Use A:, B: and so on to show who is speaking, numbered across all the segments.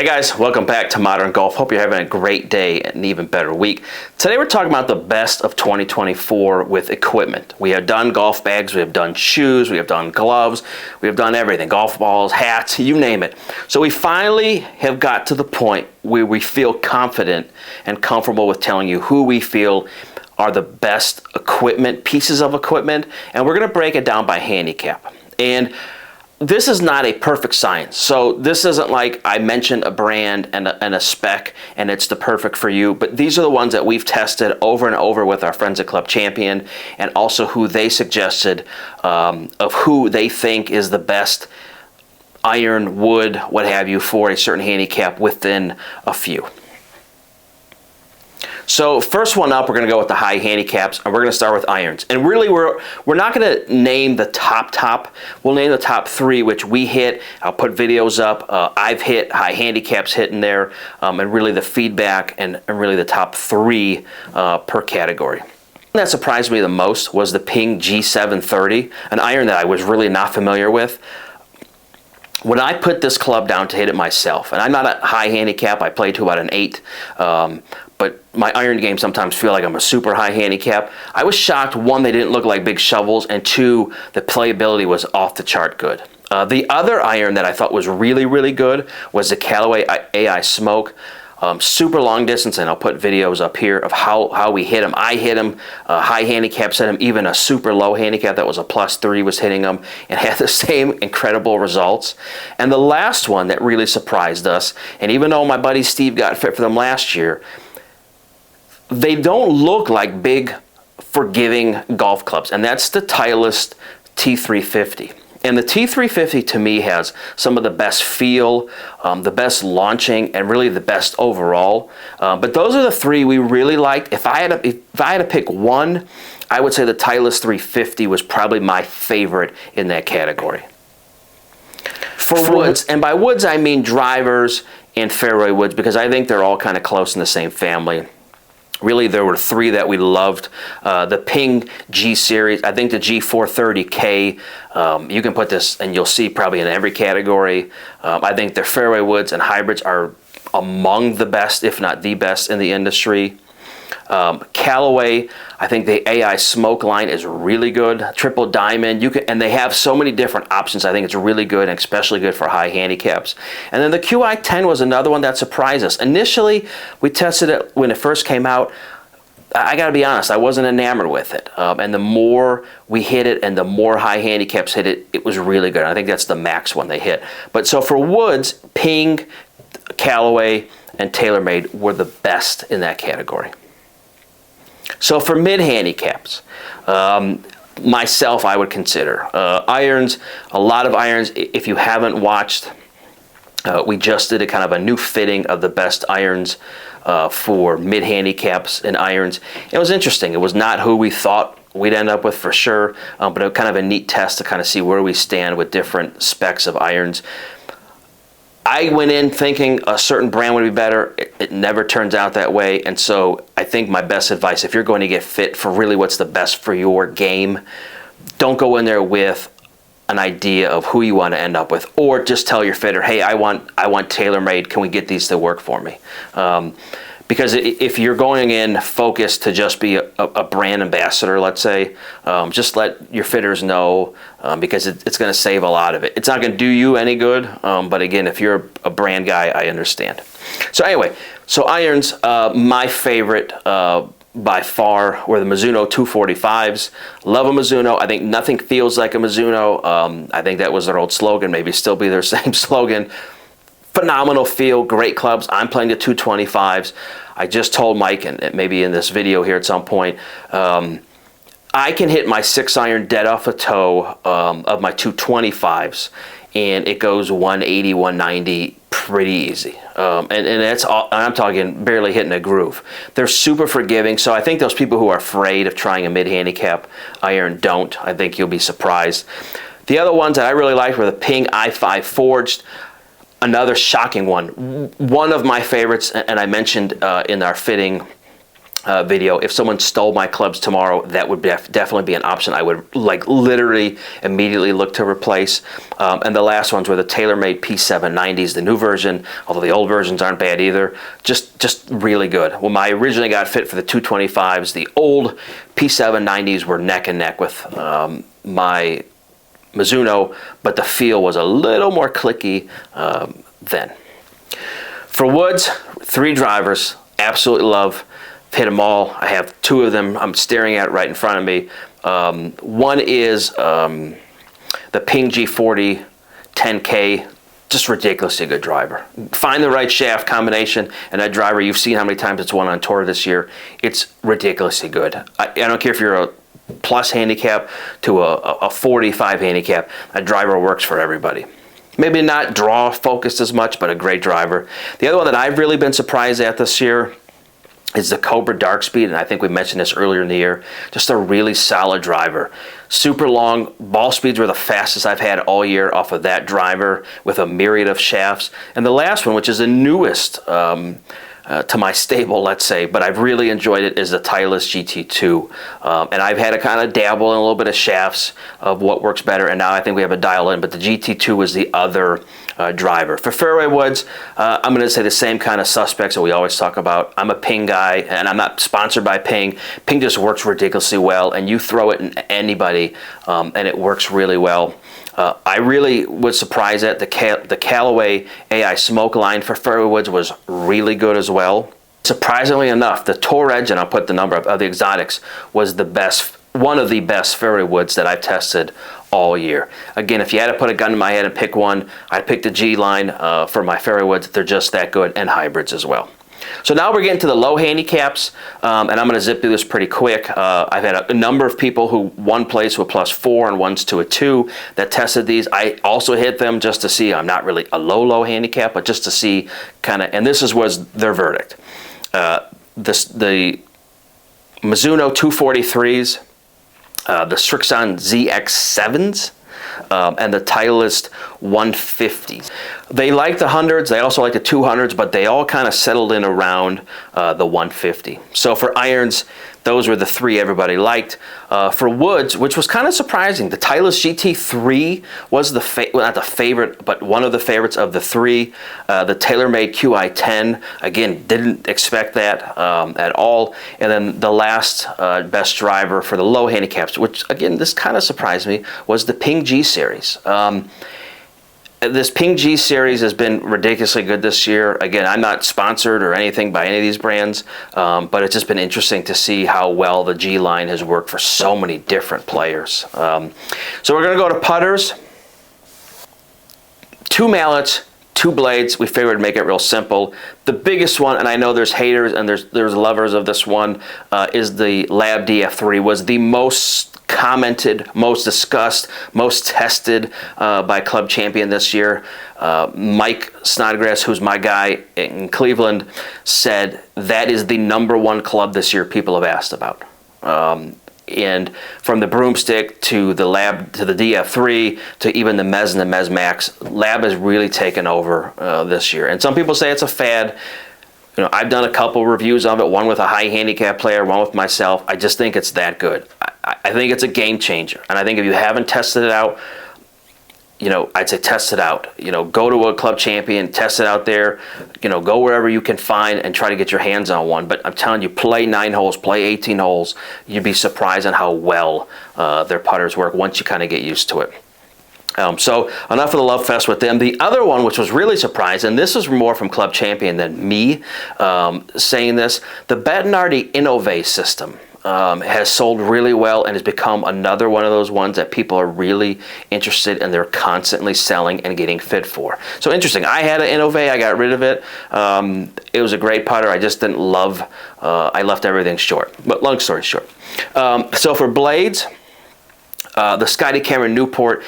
A: Hey guys, welcome back to Modern Golf. Hope you're having a great day and an even better week. Today we're talking about the best of 2024 with equipment. We have done golf bags, we have done shoes, we have done gloves, we have done everything, golf balls, hats, you name it. So we finally have got to the point where we feel confident and comfortable with telling you who we feel are the best equipment, pieces of equipment, and we're going to break it down by handicap. And this is not a perfect science. So this isn't like I mentioned a brand and a spec and it's the perfect for you, but these are the ones that we've tested over and over with our friends at Club Champion, and also who they suggested of who they think is the best iron, wood, what have you, for a certain handicap within a few. So first one up, we're going to go with the high handicaps, and we're going to start with irons. And really, we're not going to name the top. We'll name the top three, which we hit. I'll put videos up. I've hit, high handicaps hit in there, and really the feedback and really the top three per category. That surprised me the most was the Ping G730, an iron that I was really not familiar with. When I put this club down to hit it myself, and I'm not a high handicap, I play to about an 8, but my iron game sometimes feel like I'm a super high handicap. I was shocked, one, they didn't look like big shovels, and two, the playability was off the chart good. The other iron that I thought was really, really good was the Callaway AI Smoke. Super long distance, and I'll put videos up here of how we hit them. I hit them, high handicaps hit them, even a super low handicap that was a +3 was hitting them and had the same incredible results. And the last one that really surprised us, and even though my buddy Steve got fit for them last year, they don't look like big, forgiving golf clubs, and that's the Titleist T350. And the T350 to me has some of the best feel, the best launching, and really the best overall. But those are the three we really liked. If I had to pick one, I would say the Titleist 350 was probably my favorite in that category. For woods, and by woods I mean drivers and fairway woods, because I think they're all kind of close in the same family. Really, there were three that we loved. The Ping G series, I think the G430K, you can put this and you'll see probably in every category. I think their fairway woods and hybrids are among the best, if not the best in the industry. Callaway, I think the AI Smoke line is really good. Triple Diamond, and they have so many different options. I think it's really good, and especially good for high handicaps. And then the QI10 was another one that surprised us. Initially, we tested it when it first came out. I got to be honest, I wasn't enamored with it. And the more we hit it and the more high handicaps hit it, it was really good. I think that's the max one they hit. But so for woods, Ping, Callaway, and TaylorMade were the best in that category. So for mid handicaps, myself, I would consider irons, a lot of irons. If you haven't watched, we just did a kind of a new fitting of the best irons for mid handicaps and irons. It was interesting. It was not who we thought we'd end up with for sure, but it was kind of a neat test to kind of see where we stand with different specs of irons. I went in thinking a certain brand would be better. It never turns out that way. And so I think my best advice, if you're going to get fit for really what's the best for your game, don't go in there with an idea of who you want to end up with, or just tell your fitter, hey, I want TaylorMade. Can we get these to work for me? Because if you're going in focused to just be a brand ambassador, let's say, just let your fitters know, because it's going to save a lot of it. It's not going to do you any good, but again, if you're a brand guy, I understand. So anyway, so irons, my favorite by far were the Mizuno 245s. Love a Mizuno. I think nothing feels like a Mizuno. I think that was their old slogan, maybe still be their same slogan. Phenomenal feel, great clubs. I'm playing the 225s. I just told Mike, and maybe in this video here at some point, I can hit my 6-iron dead off a toe of my 225s, and it goes 180, 190 pretty easy. And that's all, I'm talking barely hitting a groove. They're super forgiving, so I think those people who are afraid of trying a mid-handicap iron don't. I think you'll be surprised. The other ones that I really liked were the Ping i5 Forged. Another shocking one. One of my favorites, and I mentioned in our fitting video. If someone stole my clubs tomorrow, that would definitely be an option I would like literally immediately look to replace. And the last ones were the TaylorMade P790s, the new version, although the old versions aren't bad either. Just really good. When I originally got fit for the 225s, the old P790s were neck and neck with my Mizuno, but the feel was a little more clicky then. For woods, 3 drivers, absolutely love. Hit them all. I have 2 of them I'm staring at right in front of me. One is the Ping G40 10K, just ridiculously good driver. Find the right shaft combination, and that driver, you've seen how many times it's won on tour this year. It's ridiculously good. I don't care if you're a plus handicap to a 45 handicap, that driver works for everybody. Maybe not draw focused as much, but a great driver. The other one that I've really been surprised at this year is the Cobra Dark Speed, and I think we mentioned this earlier in the year. Just a really solid driver. Super long, ball speeds were the fastest I've had all year off of that driver with a myriad of shafts. And the last one, which is the newest to my stable, let's say, but I've really enjoyed it, is the Titleist GT2. And I've had to kind of dabble in a little bit of shafts of what works better, and now I think we have a dial in, but the GT2 was the other driver. For fairway woods, I'm going to say the same kind of suspects that we always talk about. I'm a Ping guy, and I'm not sponsored by Ping. Ping just works ridiculously well, and you throw it in anybody, and it works really well. I really was surprised that the Callaway AI Smoke line for fairway woods was really good as well. Surprisingly enough, the Tour Edge, and I'll put the number of the exotics, was the best, one of the best fairway woods that I've tested all year. Again, if you had to put a gun in my head and pick one, I'd pick the G line for my fairway woods. They're just that good, and hybrids as well. So now we're getting to the low handicaps, and I'm going to zip through this pretty quick. I've had a number of people who one place with +4 and one's to a 2 that tested these. I also hit them just to see. I'm not really a low handicap, but just to see kind of, and this was their verdict. The Mizuno 243s, the Strixon ZX7s, and the Titleist 150s. They like the 100s, they also like the 200s, but they all kind of settled in around the 150. So for irons, those were the 3 everybody liked. For woods, which was kind of surprising, the Titleist GT3 was well, not the favorite, but one of the favorites of the 3. The TaylorMade QI10, again, didn't expect that at all. And then the last best driver for the low handicaps, which again, this kind of surprised me, was the Ping G series. This Ping G series has been ridiculously good this year. Again, I'm not sponsored or anything by any of these brands, but it's just been interesting to see how well the G line has worked for so many different players. So we're going to go to putters. 2 mallets, 2 blades. We figured we'd make it real simple. The biggest one, and I know there's haters and there's lovers of this one, is the Lab DF3. Was the most commented, most discussed, most tested by Club Champion this year. Mike Snodgrass, who's my guy in Cleveland, said that is the #1 club this year people have asked about. And from the broomstick to the Lab to the DF3 to even the Mez and the Mez Max, Lab has really taken over this year. And some people say it's a fad. You know, I've done a couple reviews of it, one with a high handicap player, one with myself. I just think it's that good. I think it's a game changer. And I think if you haven't tested it out, you know, I'd say test it out. You know, go to a Club Champion, test it out there. You know, go wherever you can find and try to get your hands on one. But I'm telling you, play 9 holes, play 18 holes. You'd be surprised on how well their putters work once you kind of get used to it. So enough of the love fest with them. The other one, which was really surprising, and this is more from Club Champion than me saying this, the Bettinardi Innovate system has sold really well and has become another one of those ones that people are really interested and they're constantly selling and getting fit for. So interesting. I had an Innovate. I got rid of it. It was a great putter. I just didn't love, I left everything short. But long story short. So for blades, the Scotty Cameron Newport,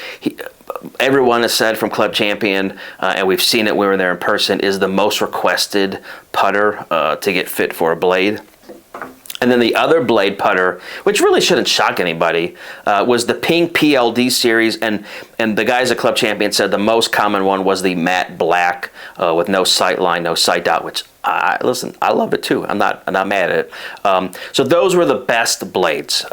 A: everyone has said from Club Champion, and we've seen it when we were there in person, is the most requested putter to get fit for a blade. And then the other blade putter, which really shouldn't shock anybody, was the Ping PLD series. And the guys at Club Champion said the most common one was the matte black with no sight line, no sight dot, which Listen, I love it too. I'm not mad at it. So those were the best blades.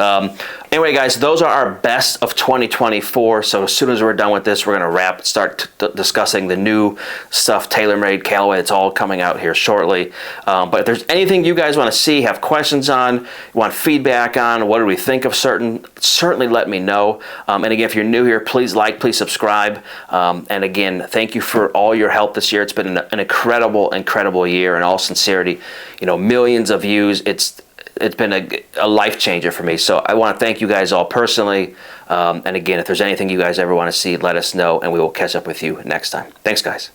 A: Anyway, guys, those are our best of 2024. So as soon as we're done with this, we're gonna start discussing the new stuff, TaylorMade, Callaway. It's all coming out here shortly. But if there's anything you guys want to see, have questions on, want feedback on, what do we think of certainly let me know. And again, if you're new here, please like, please subscribe. And again, thank you for all your help this year. It's been an incredible year. In all sincerity, millions of views. It's been a life changer for me. So I want to thank you guys all personally. And again, if there's anything you guys ever want to see, let us know, and we will catch up with you next time. Thanks, guys.